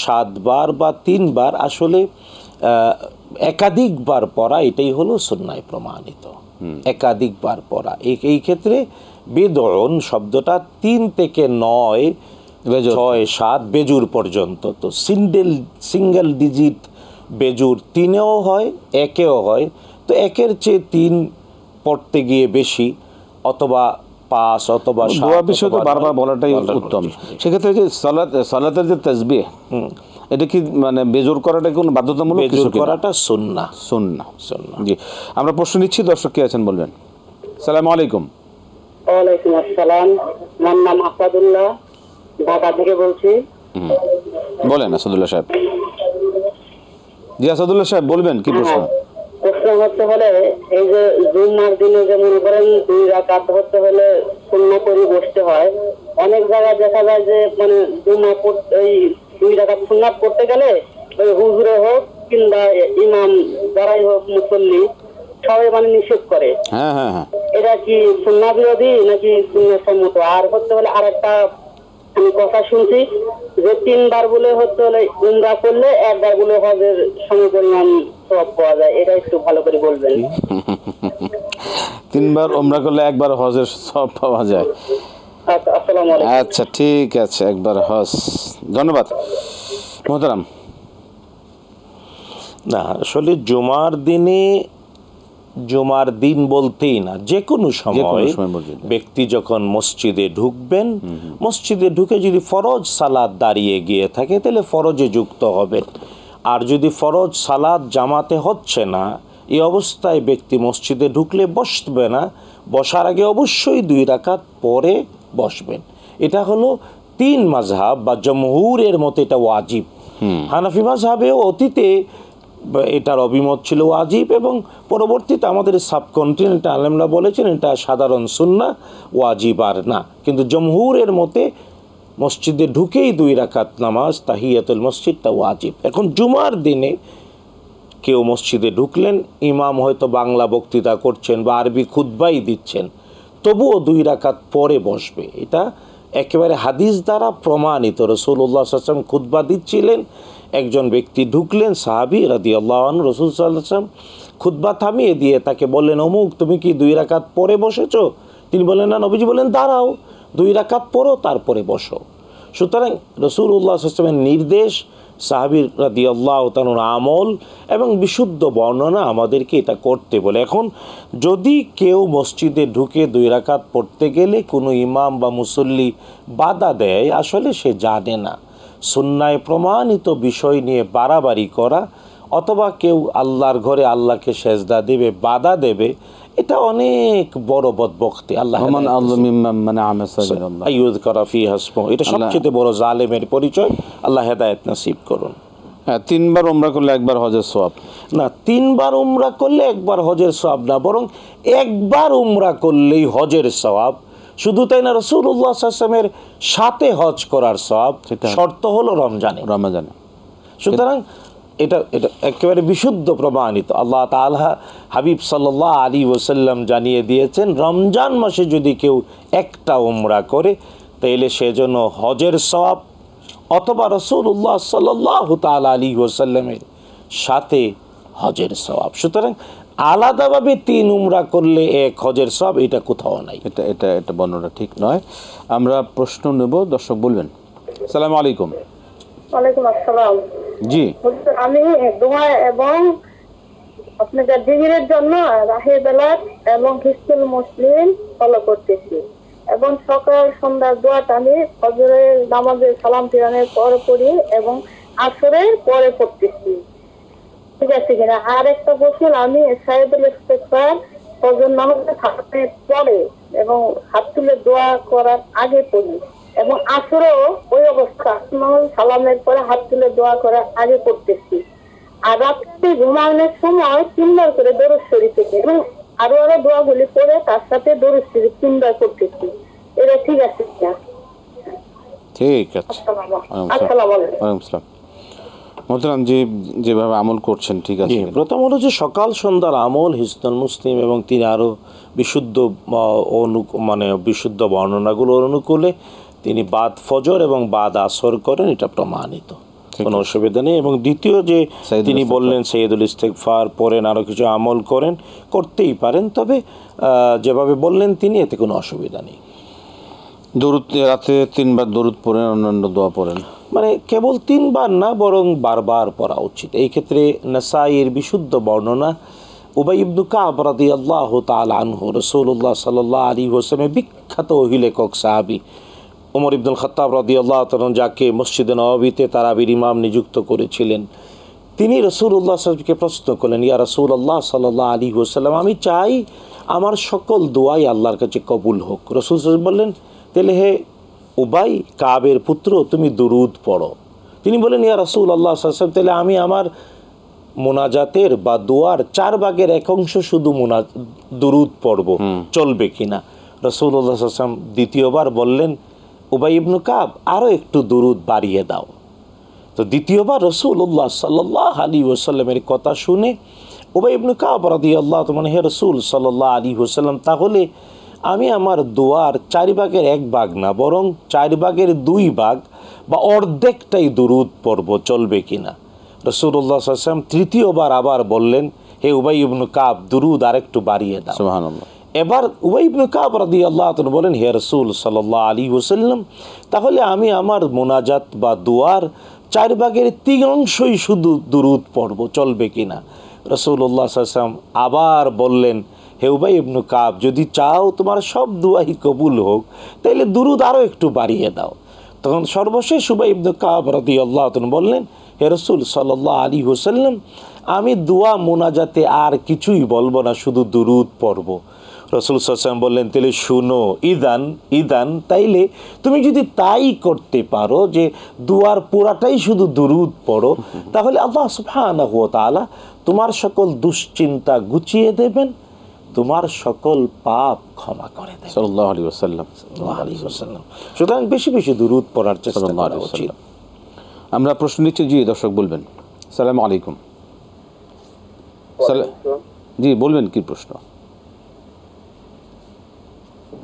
7 বার বা 3 বার, আসলে একাধিকবার পড়া, এটাই হলো সুন্নায় প্রমাণিত। একাধিকবার পড়া, এই ক্ষেত্রে বেদউন শব্দটা 3 থেকে 9, 6, 7 বেজুর পর্যন্ত, তো সিঙ্গেল ডিজিট বেজুর 3-এও হয়, 1-এও হয়। তো 1-এর চেয়ে 3 পড়তে গিয়ে বেশি, অথবা 5 অথবা 7, বিষয় বারবার বলাটাই উত্তম। সেক্ষেত্রে যে সালাতের যে তাসবিহ, এটা কি বেজোর করাটা কোন বাধ্যতামূলক? বেজোর করাটা সুন্নাহ। জি, আমরা প্রশ্ন নিচ্ছি, দর্শক কে আছেন বলবেন। আসসালামু আলাইকুম। ওয়ালাইকুম আসসালাম। আমার নাম আসাদুল্লাহ, ঢাকা থেকে বলছি। বলেন আসাদুল্লাহ সাহেব। জি আসাদুল্লাহ সাহেব বলবেন, কি প্রশ্ন? প্রশ্ন হচ্ছে হলে, এই যে জুম্মার দিনে যে মনে করেন 2 রাকাত হতে হলে সুন্নাহ করে বসতে হয়, অনেক জায়গায় দেখা যায় যে জুম্মা পড়তে এই 2 রাকাত সুন্নাত পড়তে গেলে ওই হুজুরে হোক কিংবা ইমাম যারাই হোক, মুসল্লি সবাই নিষেধ করে। এটা কি সুন্নাহ বিরোধী নাকি সুন্নাহ সম্মত? আর হতে হলে আরেকটা আমি কথা শুনছি যে 3 বার বলে হতে হলে উমরা করলে 1 বার বলে হজের সমপরিমাণ সওয়াব পাওয়া যায়, এটা একটু ভালো করে বলবেন। 3 বার উমরা করলে 1 বার হজের সওয়াব পাওয়া যায়। আচ্ছা, আসসালামু আলাইকুম। আচ্ছা, ঠিক আছে, 1 বার হজ। ধন্যবাদ মোহতারাম। না, আসলে জুমার দিন বলতেই না, যে কোনো সময় ব্যক্তি যখন মসজিদে ঢুকবেন, মসজিদে ঢুকে যদি ফরজ সালাত দাঁড়িয়ে গিয়ে থাকে তাহলে ফরজে যুক্ত হবেন। আর যদি ফরজ সালাত জামাতে হচ্ছে না, এই অবস্থায় ব্যক্তি মসজিদে ঢুকলে বসবে না, বসার আগে অবশ্যই 2 রাকাত পরে বসবেন। এটা হলো 3 মাযহাব বা জমহুরের মতে এটা ওয়াজিব। হানাফি মাযহাবেও অতীতে এটার অভিমত ছিল ওয়াজিব, এবং পরবর্তীতে আমাদের সাবকন্টিনেন্টে আলেমরা বলেছেন এটা সাধারণ সুন্নাহ, ওয়াজিব আর না। কিন্তু জমহুরের মতে মসজিদে ঢুকেই 2 রাকাত নামাজ তাহিয়াতুল মসজিদটা ওয়াজিব। এখন জুমার দিনে কেউ মসজিদে ঢুকলেন, ইমাম হয়তো বাংলা বক্তৃতা করছেন বা আরবি খুতবাই দিচ্ছেন, তবুও 2 রাকাত পরে বসবে। এটা একেবারে হাদিস দ্বারা প্রমাণিত। রাসূলুল্লাহ সাল্লাল্লাহু আলাইহি ওয়াসাল্লাম খুতবা দিচ্ছিলেন, একজন ব্যক্তি ঢুকলেন, সাহাবী রাদিয়াল্লাহু আনহু, রাসূল সাল্লাল্লাহু আলাইহি ওয়াসাল্লাম খুতবা থামিয়ে দিয়ে তাকে বললেন, অমুক তুমি কি 2 রাকাত পরে বসেছো? তিনি বললেন না। নবীজি বললেন, দাঁড়াও, 2 রাকাত পড়ো, তারপরে বসো। সুতরাং রাসূলুল্লাহ সাল্লাল্লাহু আলাইহি ওয়াসাল্লামের নির্দেশ, সাহাবী রাদিয়াল্লাহু তাআলার আমল এবং বিশুদ্ধ বর্ণনা আমাদেরকে এটা করতে বলে। এখন যদি কেউ মসজিদে ঢুকে 2 রাকাত পড়তে গেলে কোনো ইমাম বা মুসল্লি বাধা দেয়, আসলে সে জানে না। সুন্নায় প্রমাণিত বিষয় নিয়ে বাড়াবাড়ি করা, অথবা কেউ আল্লাহর ঘরে আল্লাহকে সেজদা দেবে, বাধা দেবে, এটা অনেক বড় বদবখতি। আল্লাহ এটা সবচেয়ে বড় জালেমের পরিচয়। আল্লাহ হেদায়েত নসিব করুন। হ্যাঁ, 3 বার উমরা করলে 1 বার হজের সওয়াব না, 3 বার উমরা করলে 1 বার হজের সওয়াব না, বরং 1 বার উমরা করলেই হজের সওয়াব। শুধু তাই না, রাসূলুল্লাহ সাল্লাল্লাহু আলাইহি ওয়াসাল্লামের সাথে হজ করার সওয়াব, শর্ত হলো রমজানে। সুতরাং এটা একেবারে বিশুদ্ধ প্রমাণিত। আল্লাহ তাআলা হাবিব সাল্লাল্লাহু আলাইহি ওয়াসাল্লাম জানিয়ে দিয়েছেন, রমজান মাসে যদি কেউ একটা উমরা করে তাহলে সেজন্য হজের সওয়াব অথবা রাসূলুল্লাহ সাল্লাল্লাহু তাআলা আলাইহি ওয়াসাল্লামের সাথে হজের সওয়াব। সুতরাং আলাদাভাবে 3 উমরা করলে 1 হজের সওয়াব, এটা কোথাও নাই। এটা বর্ণনা ঠিক নয়। আমরা প্রশ্ন নেব, দর্শক বলবেন। আসসালামু আলাইকুম। ওয়ালাইকুম আসসালাম। জি, আমি দোয়া এবং আপনাদের ডিগ্রির জন্য রাহে বেলাত এবং হিজতুল মুসলিম ফলো করতেছি, এবং সকাল সন্ধ্যার দোয়াটা আমি ফজরের নামাজের সালাম ফিরানোর পরে পড়ি এবং আসরের পরে পড়তেছি, ঠিক আছে কিনা? আর একটা প্রশ্ন, আমি সাইদুল ইস্তেগফার ফজর নামাজের পরে এবং হাত তুলে দোয়া করার আগে পড়ি, এবং আসরেও ওই অবস্থা সালামের পরে হাত তুলে দোয়া করার আগে পড়তেছি। আর রাত্রে ঘুমানোর সময় 3 বার করে দরুদ শরীফ থেকে এবং আরো দোয়াগুলি পড়ে তার সাথে দরুদ শরীফ 3 বার করতেছি। এটা ঠিক আছে কিনা? ঠিক আছে। আসসালামু আলাইকুম। মোহতারাম, যেভাবে আমল করছেন ঠিক আছে। প্রথম হলো যে সকাল সন্ধ্যার আমল হিজতুল মুসলিম, এবং তিনি আরও বিশুদ্ধ বিশুদ্ধ বর্ণনাগুলোর অনুকূলে তিনি বাদ ফজর এবং বাদ আসর করেন, এটা প্রমাণিত, কোনো অসুবিধা নেই। এবং দ্বিতীয় যে তিনি বললেন সাইয়্যিদুল ইস্তেগফার পড়েন, আরও কিছু আমল করেন, করতেই পারেন, তবে যেভাবে বললেন তিনি, এতে কোনো অসুবিধা নেই। দরুদ রাতে 3 বার দরুদ পড়েন, অন্যান্য দোয়া পড়েন, মানে কেবল 3 বার না, বরং বারবার পড়া উচিত। এই ক্ষেত্রে নাসাইয়ের বিশুদ্ধ বর্ণনা, উবাই ইবনে কাব রাদিয়াল্লাহু তাআলা আনহু, রাসূলুল্লাহ সাল্লাল্লাহু আলাইহি ওয়াসাল্লামের বিখ্যাত ওহী লেখক সাহাবী ওমর ইবনুল খাত্তাব রাদিয়াল্লাহু তাআলা, যাকে মসজিদে নববীতে তারাবির ইমাম নিযুক্ত করেছিলেন, তিনি রাসূলুল্লাহ সাল্লাল্লাহু আলাইহি ওয়াসাল্লামকে প্রশ্ন করলেন, ইয়া রাসূলুল্লাহ সাল্লাল্লাহু আলাইহি ওয়াসাল্লাম, আমি চাই আমার সকল দোয়াই আল্লাহর কাছে কবুল হোক। রাসূল সাল্লাল্লাহু আলাইহি ওয়াসাল্লাম বললেন, তাহলে হে উবাই, কাবের পুত্র, তুমি দুরুদ পড়ো। তিনি বলেন, ইয়া রাসূলুল্লাহ সাল্লাল্লাহু আলাইহি ওয়াসাল্লাম, তাহলে আমি আমার মোনাজাতের বা দোয়ার 4 ভাগের 1 অংশ শুধু দুরুদ পড়ব, চলবে কিনা? রাসূলুল্লাহ সাল্লাল্লাহু আলাইহি ওয়াসাল্লাম দ্বিতীয়বার বললেন, উবাই ইবনে কাব, আরও একটু দুরুদ বাড়িয়ে দাও। তো দ্বিতীয়বার রাসূলুল্লাহ সাল্লাল্লাহু আলাইহি ওয়াসাল্লামের কথা শুনে উবাই ইবনে কাব রাদিয়াল্লাহু তাআলা, হে রাসূল সাল্লাল্লাহু আলাইহি ওয়াসাল্লাম, তাহলে আমি আমার দোয়ার 4 ভাগের 1 ভাগ না, বরং 4 ভাগের 2 ভাগ বা অর্ধেকটাই দুরুদ পড়ব, চলবে কিনা? রাসূলুল্লাহ সাল্লাল্লাহু আলাইহি ওয়াসাল্লাম তৃতীয়বার আবার বললেন, হে উবাই ইবনে কাব, দুরুদ আরেকটু বাড়িয়ে দাও। সুবহানাল্লাহ। এবার উবাই ইবনে কাব রাদিয়াল্লাহু তাআলা বলেন, হে রাসূল সাল্লাল্লাহু আলাইহি ওয়াসাল্লাম, তাহলে আমি আমার মোনাজাত বা দোয়ার 4 ভাগের 3 অংশই শুধু দুরুদ পড়ব, চলবে কিনা? রাসূলুল্লাহ সাল্লাল্লাহু আলাইহি ওয়াসাল্লাম আবার বললেন, হে উবাই ইবনে কাব, যদি চাও তোমার সব দোয়াই কবুল হোক, তাহলে দুরুদ আরও একটু বাড়িয়ে দাও। তখন সর্বশেষ উবাই ইবনে কাব রাদিয়াল্লাহু তাআলা বললেন, হে রাসূল সাল্লাল্লাহু আলাইহি ওয়াসাল্লাম, আমি দোয়া মোনাজাতে আর কিছুই বলবো না, শুধু দুরুদ পড়ব। রাসূল সাল্লাল্লাহু আলাইহি ওয়াসাল্লাম বললেন, তাহলে শুনো, ইদান তাইলে তুমি যদি তাই করতে পারো যে দুয়ার পুরাটাই শুধু দুরুদ পড়ো, তাহলে আল্লাহ সুবহানাহু ওয়া তাআলা তোমার সকল দুশ্চিন্তা গুছিয়ে দেবেন, তোমার সকল পাপ ক্ষমা করে দেবেন। সাল্লাল্লাহু আলাইহি ওয়াসাল্লাম। সুতরাং বেশি বেশি দুরুদ পড়ার চেষ্টা সাল্লাল্লাহু করা আলাইহি উচিত। ওয়াসাল্লাম। আমরা প্রশ্ন নিচ্ছি, জি দর্শক বলবেন। আসসালামু আলাইকুম। জি বলবেন, কি প্রশ্ন?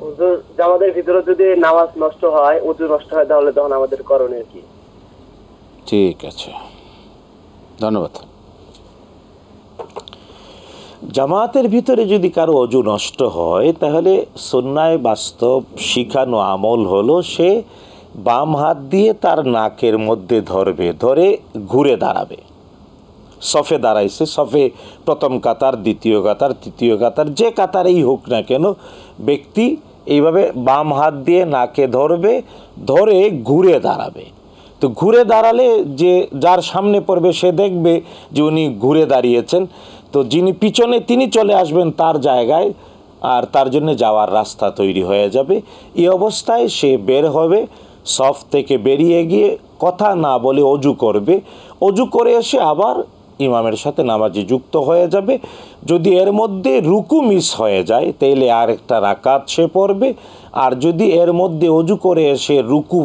হুজুর, আমাদের ভিতরে যদি নামাজ নষ্ট হয়, ওযু নষ্ট হয়, তাহলে তখন আমাদের করণীয় কি? ঠিক আছে, ধন্যবাদ। জামাতের ভিতরে যদি কারো অজু নষ্ট হয়, তাহলে সুন্নায় বাস্তব শিখানো আমল হলো সে বাম হাত দিয়ে তার নাকের মধ্যে ধরবে, ধরে ঘুরে দাঁড়াবে। সফে দাঁড়াইছে, সফে প্রথম কাতার, দ্বিতীয় কাতার, তৃতীয় কাতার, যে কাতারেই হোক না কেন, ব্যক্তি এইভাবে বাম হাত দিয়ে নাকে ধরবে, ধরে ঘুরে দাঁড়াবে। তো ঘুরে দাঁড়ালে যে যার সামনে পড়বে সে দেখবে যে উনি ঘুরে দাঁড়িয়েছেন, তো যিনি পিছনে তিনি চলে আসবেন তার জায়গায়, আর তার জন্য যাওয়ার রাস্তা তৈরি হয়ে যাবে। এই অবস্থায় সে বের হবে, সফ থেকে বেরিয়ে গিয়ে কথা না বলে অজু করবে, অজু করে এসে আবার ইমামের সাথে নামাজে যুক্ত হয়ে যাবে। যদি এর মধ্যে রুকু মিস হয়ে যায় তাইলে আরেকটা রাকাত সে পড়বে, আর যদি এর মধ্যে অজু করে এসে রুকু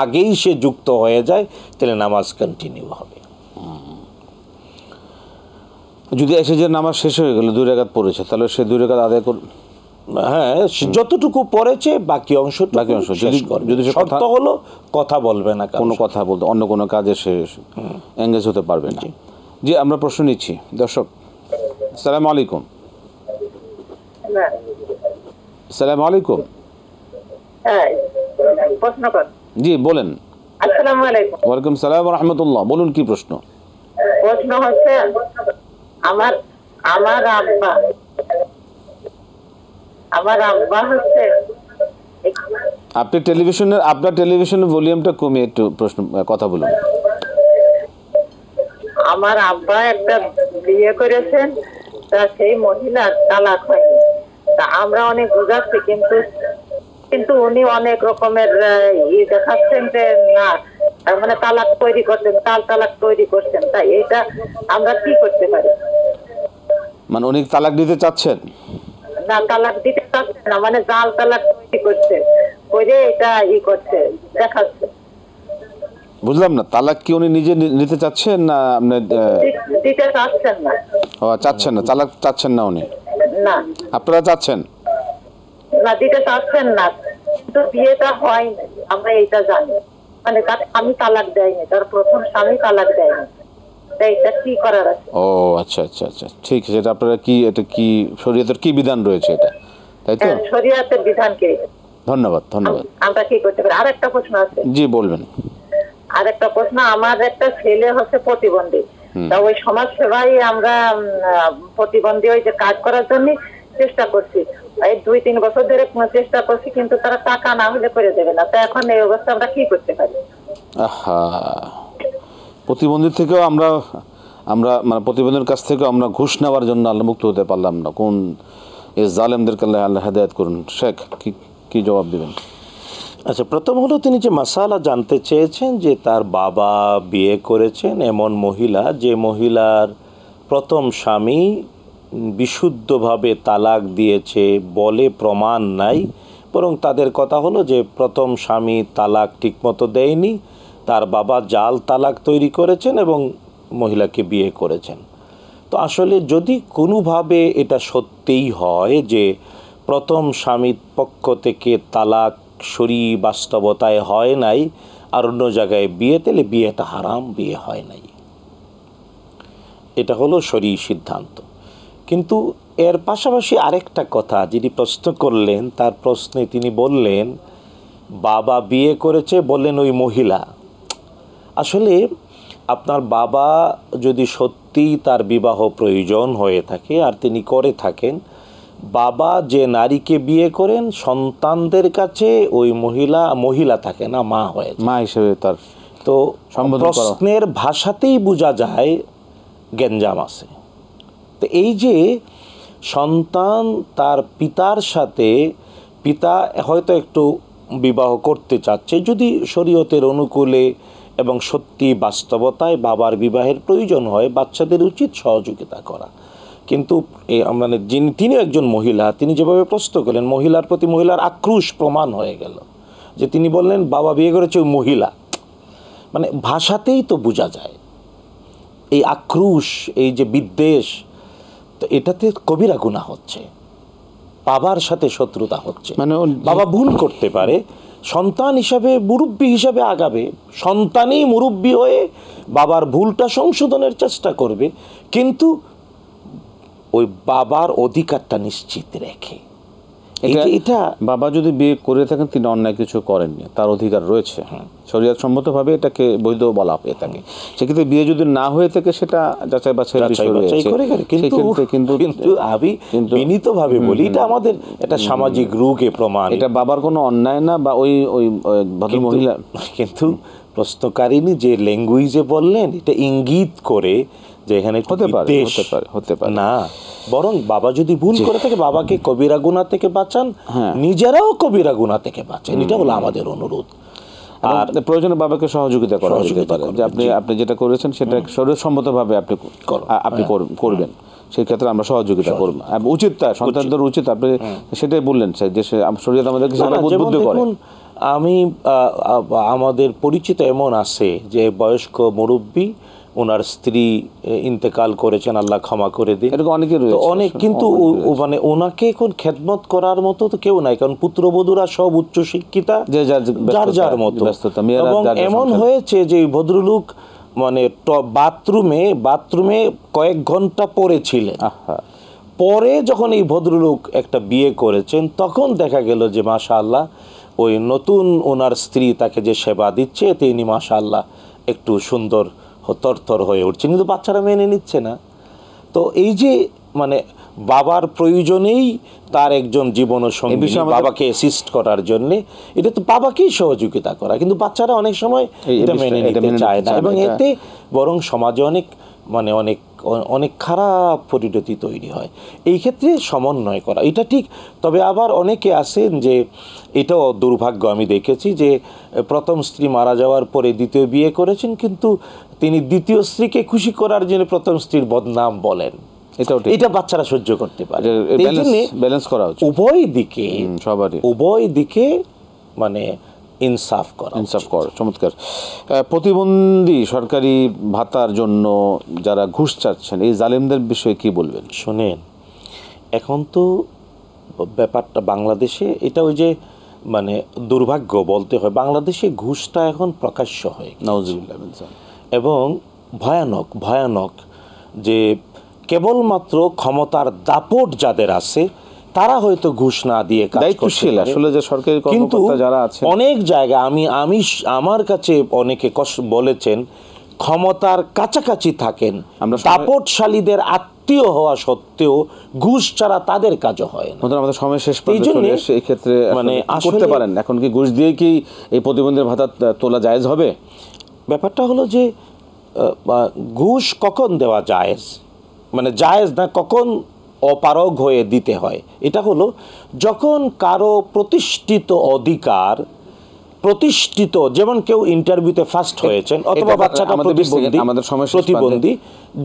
আগেই সে যুক্ত হয়ে যায় তাহলে নামাজ কন্টিনিউ হবে। যদি এসে যে নামাজ শেষ হয়ে গেল, 2 রাকাত পড়েছে, তাহলে সে 2 রাকাত আদায় করবে? হ্যাঁ, যতটুকু পড়েছে বাকি অংশ যদি শর্ত হলো কথা বলবে না, কোনো কথা বলতে, অন্য কোনো কাজে সে এঙ্গেজ হতে পারবে না। জি, আমরা প্রশ্ন নিচ্ছি দর্শক। আসসালামু আলাইকুম। আসসালামু আলাইকুম। হ্যাঁ, প্রশ্ন কর। জি বলেন। আসসালামু আলাইকুম। ওয়ালাইকুম সালাম ওয়া রাহমাতুল্লাহ। বলুন, কি প্রশ্ন? প্রশ্ন হচ্ছে, আমার আব্বা হচ্ছে, আপনার টেলিভিশনের ভলিউমটা কমিয়ে একটু কথা বলুন। আমার আব্বা একটা বিয়ে করেছেন, তা সেই মহিলার তালাক হয়নি। তা আমরা অনেক বুঝাচ্ছি, কিন্তু উনি অনেক রকমের দেখাচ্ছেন যে না, মানে তালাক তৈরি করছেন, তালাক তৈরি করছেন। তা এটা আমরা কি করতে পারি? মানে উনি তালাক দিতে চাচ্ছেন? না, তালাক দিতে চাচ্ছেন না, মানে জাল তালাক তৈরি করছে, করে এটা করছে, দেখাচ্ছে। বুঝলাম না, তালাক কি উনি নিজে নিতে চাচ্ছেন না আপনার? দিতে চাচ্ছেন না। ও, চাচ্ছেন না, তালাক চাচ্ছেন না উনি? না, আপনারা চাচ্ছেন? না, দিতে চাচ্ছেন না, কিন্তু বিয়েটা হয়নি, আমরা এইটা জানি। মানে আমি তালাক দেয়নি, তার প্রথম স্বামী তালাক দেয়নি। তাই এটা কি করার আছে? ও আচ্ছা, ঠিক আছে। এটা আপনারা কি, এটা কি শরীয়তের কি বিধান রয়েছে এটা, তাই তো? শরীয়তের বিধান কি? ধন্যবাদ। আমরা কি করতে পারি? আরেকটা প্রশ্ন আছে। জি বলবেন। আরেকটা প্রশ্ন, আমার একটা ছেলে হচ্ছে প্রতিবন্ধী। তা ওই সমাজ সেবাই আমরা প্রতিবন্ধী ওই যে কাজ করার জন্য চেষ্টা করছি, এই 2-3 বছর ধরে চেষ্টা করছি, কিন্তু তারা টাকা না হলে করে দেবে না। তা এখন এই অবস্থা আমরা কি করতে পারি? প্রতিবন্ধী থেকেও আমরা মানে প্রতিবন্ধীর কাছ থেকে আমরা ঘুষ নেওয়ার জন্য আল্লাহ মুক্ত হতে পারলাম না। কোন এই জালেমদেরকে আল্লাহ হেদায়েত করুন। শেখ কি জবাব দিবেন? আচ্ছা, প্রথম হলো তিনি যে মাসালা জানতে চেয়েছেন যে তার বাবা বিয়ে করেছেন এমন মহিলা, যে মহিলার প্রথম স্বামী বিশুদ্ধভাবে তালাক দিয়েছে বলে প্রমাণ নাই, বরং তাদের কথা হলো যে প্রথম স্বামী তালাক ঠিকমতো দেয়নি, তার বাবা জাল তালাক তৈরি করেছেন এবং মহিলাকে বিয়ে করেছেন। তো আসলে যদি কোনোভাবে এটা সত্যিই হয় যে প্রথম স্বামীর পক্ষ থেকে তালাক শরী বাস্তবতায় হয় নাই আর অন্য জায়গায় বিয়ে, তাহলে বিয়েটা হারাম, বিয়ে হয় নাই। এটা হলো শরী সিদ্ধান্ত। কিন্তু এর পাশাপাশি আরেকটা কথা যিনি প্রশ্ন করলেন, তার প্রশ্নে তিনি বললেন বাবা বিয়ে করেছে, বললেন ওই মহিলা। আসলে আপনার বাবা যদি সত্যিই তার বিবাহ প্রয়োজন হয়ে থাকে আর তিনি করে থাকেন, বাবা যে নারীকে বিয়ে করেন সন্তানদের কাছে ওই মহিলা থাকে না, মা হয়ে যায়, মা হিসেবে তার। তো প্রশ্নের ভাষাতেই বোঝা যায় গেঞ্জাম আছে। তো এই যে সন্তান তার পিতার সাথে, পিতা হয়তো একটু বিবাহ করতে চাচ্ছে, যদি শরীয়তের অনুকূলে এবং সত্যি বাস্তবতায় বাবার বিবাহের প্রয়োজন হয়, বাচ্চাদের উচিত সহযোগিতা করা। কিন্তু মানে তিনি একজন মহিলা, তিনি যেভাবে প্রশ্ন করলেন, মহিলার প্রতি মহিলার আক্রোশ প্রমাণ হয়ে গেল, যে তিনি বললেন বাবা বিয়ে করেছে ওই মহিলা, মানে ভাষাতেই তো বোঝা যায় এই আক্রোশ, এই যে বিদ্বেষ, তো এটাতে কবিরা গুনাহ হচ্ছে, বাবার সাথে শত্রুতা হচ্ছে। মানে বাবা ভুল করতে পারে, সন্তান হিসাবে মুরব্বী হিসাবে আগাবে, সন্তানই মুরব্বী হয়ে বাবার ভুলটা সংশোধনের চেষ্টা করবে, কিন্তু ওই বাবার অধিকারটা নিশ্চিত রেখে। এটা বাবা যদি বিয়ে করে থাকেন, তিনি অন্যায় কিছু করেননি, তার অধিকার রয়েছে, শরীয়ত সম্মতভাবে এটাকে বৈধ বলা হয়ে থাকে। সেক্ষেত্রে বিয়ে যদি না হয়ে থাকে, সেটা যাচাই বাছাইয়ের বিষয় রয়েছে। কিন্তু আমি বিনীতভাবে বলি, এটা আমাদের একটা সামাজিক রোগে প্রমাণ, এটা বাবার কোনো অন্যায় না, বা ওই ভদ্র মহিলা। কিন্তু প্রশ্নকারিনী যে ল্যাঙ্গুয়েজে বললেন, এটা ইঙ্গিত করে যে এখানে হতে পারে না, বরং বাবা যদি ভুল করে থাকে, বাবাকে কবিরা গুনাহ থেকে বাঁচান, নিজেরাও কবিরা গুনাহ থেকে বাঁচান, এটা হলো আমাদের অনুরোধ। আর প্রয়োজনে বাবাকে সহযোগিতা করা যেতে পারে, যে আপনি যেটা করেছেন সেটা শরীয়সম্মতভাবে আপনি করবেন, সেই ক্ষেত্রে আমরা সহযোগিতা করব, উচিত তাই সন্তানদের উচিত। আপনি সেটাই বললেন যে শরীয়ত আমাদেরকে সেটা উদ্বুদ্ধ করে। আমি আমাদের পরিচিত এমন আছে যে বয়স্ক মুরব্বী, ওনার স্ত্রী ইন্তেকাল করেছেন, আল্লাহ ক্ষমা করে দিন, এরকম অনেকেই রয়েছে, অনেক, কিন্তু মানে ওনাকে এখন খেদমত করার মতো তো কেউ নাই, কারণ পুত্রবধূরা সব উচ্চ শিক্ষিতা, যার যার মতো। এবং এমন হয়েছে যে ভদ্রলোক মানে বাথরুমে কয়েক ঘন্টা পড়েছিলেন, পরে যখন এই ভদ্রলোক একটা বিয়ে করেছেন, তখন দেখা গেল যে মাশাআল্লাহ ওই নতুন ওনার স্ত্রী তাকে যে সেবা দিচ্ছে, তিনি মাশাআল্লাহ একটু সুন্দর তরতর হয়ে উঠছে, কিন্তু বাচ্চারা মেনে নিচ্ছে না। তো এই যে মানে বাবার প্রয়োজনেই তার একজন জীবন সঙ্গী বাবাকে অ্যাসিস্ট করার জন্য, এটা তো বাবাকেই সহযোগিতা করা, কিন্তু বাচ্চারা অনেক সময় এটা মেনে নিতে চায় না, এবং এতে বরং সমাজে অনেক খারাপ পরিণতি তৈরি হয়। এই ক্ষেত্রে সমন্বয় করা এটা ঠিক। তবে আবার অনেকে আছেন যে, এটাও দুর্ভাগ্য, আমি দেখেছি যে প্রথম স্ত্রী মারা যাওয়ার পরে দ্বিতীয় বিয়ে করেছেন, কিন্তু তিনি দ্বিতীয় স্ত্রীকে খুশি করার জন্য প্রথম স্ত্রীর বদনাম বলেন, এটা বাচ্চারা সহ্য করতে পারে। ব্যালেন্স করা উচিত উভয় দিকে মানে ইনসাফ করা। চমৎকার। প্রতিবন্ধী সরকারি ভাতার জন্য যারা ঘুষ চাচ্ছেন, এই জালিমদের বিষয়ে কি বলবেন? শোনেন, এখন তো ব্যাপারটা বাংলাদেশে, এটা ওই যে মানে দুর্ভাগ্য বলতে হয়, বাংলাদেশে ঘুষটা এখন প্রকাশ্য হয়ে গেছে, এবং ভয়ানক যে কেবলমাত্র ক্ষমতার দাপট যাদের আছে, তারা হয়তো ঘুষ না দিয়ে কাজ করছে, আসলে যে সরকারি কর্মকর্তা যারা আছে, অনেক জায়গায় আমার কাছে অনেকে বলেছেন ক্ষমতার কাছাকাছি থাকেন, দাপটশালীদের আত্মীয় হওয়া সত্ত্বেও ঘুষ ছাড়া তাদের কাজও হয় না। আমাদের সময় শেষ পর্যন্ত এই ক্ষেত্রে মানে করতে পারেন, এখন কি ঘুষ দিয়ে কি এই প্রতিবন্ধীর ভাতা তোলা জায়েজ হবে? ব্যাপারটা হলো যে ঘুষ কখন দেওয়া জায়েজ, মানে জায়েজ না, কখন অপারগ হয়ে দিতে হয়, এটা হলো যখন কারো প্রতিষ্ঠিত অধিকার, যেমন কেউ ইন্টারভিউতে ফার্স্ট হয়েছেন, অথবা বাচ্চাটা প্রতিবন্ধী,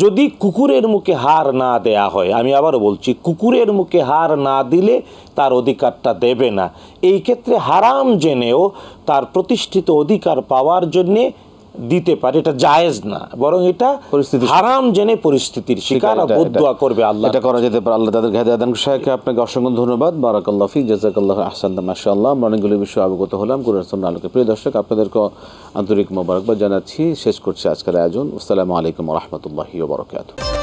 যদি কুকুরের মুখে হার না দেয়া হয়, আমি আবারও বলছি, কুকুরের মুখে হার না দিলে তার অধিকারটা দেবে না, এই ক্ষেত্রে হারাম জেনেও তার প্রতিষ্ঠিত অধিকার পাওয়ার জন্যে দিতে পারে, এটা জায়েজ না, বরং এটা হারাম জেনে পরিস্থিতির শিকার, বদদুয়া করবে আল্লাহ, এটা করা যেতে পারে। আল্লাহ তাদেরকে হেদায়েত দান করুন। শাইখ, আপনাকে অসংখ্য ধন্যবাদ। বারাকাল্লাহু ফিক, জাযাকাল্লাহু আহসানাত, মাশাআল্লাহ। আমরা অনেকগুলো বিষয়ে অবগত হলাম কোরআন সুন্নাহর আলোকে। প্রিয় দর্শক, আপনাদেরকে আন্তরিক মোবারকবাদ জানাচ্ছি। শেষ করছি আজকের আয়োজন। আসসালামু আলাইকুম ওয়া রাহমাতুল্লাহি ওয়া বারাকাতুহু।